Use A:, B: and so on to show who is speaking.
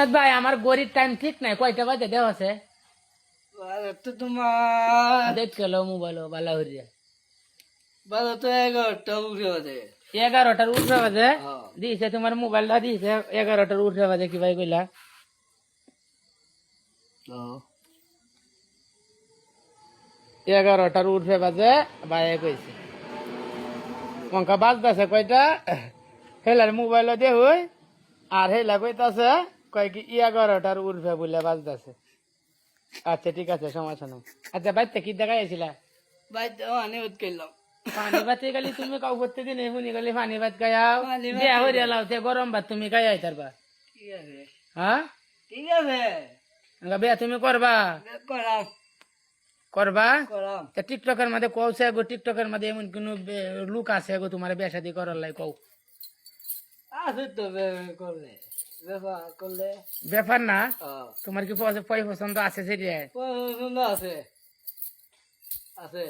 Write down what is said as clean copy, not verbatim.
A: জুনাদ ভাই আমার গড়ির টাইম ঠিক নাই, কয়টা বাজে দেওয়া আছে
B: তো তোমার
A: দেখ গেল মোবাইল বালা হরিয়া
B: বারো তো 11টা উঠে বাজে
A: 11টার উঠে বাজে
B: হ্যাঁ।
A: দিয়েছে তোমার মোবাইলটা দিয়েছে 11টার উঠে বাজে কি ভাই কইলা 11টার উঠে বাজে ভাই কইছে মঙ্কা বাজতেছে কয়টা হেলার মোবাইল দিয়ে হই আর হেলা কইতাছে কয় কি 11টার উঠবে বলে বাজতেছে। আচ্ছা ঠিক আছে সমস্যা নাই। আচ্ছা বাইতে কি দেখাইছিলা
B: বাইতে অনেক উঠলাম
A: পানি ভাতে গেলি তুমি কাউ করতে দিন শুনি গেলি পানি ভাত গায়াও
B: পানি ভাত
A: বিয়া হইয়া লাউতে গরম ভাত তুমি গায়াই তারবা
B: ঠিক আছে
A: হ্যাঁ
B: ঠিক আছে
A: বিয়া তুমি করবা
B: করাম
A: করবা
B: করাম
A: তা টিকটকের মধ্যে কৌছে গো টিকটকের মধ্যে এমন কোন লুক আছে গো তোমার বিয়া শাদি করার লাই কও
B: আছে তো করলে ব্যাপার করলে
A: ব্যাপার না
B: হ্যাঁ।
A: তোমার কি পছন্দ আছে সেটাই
B: পছন্দ আছে আছে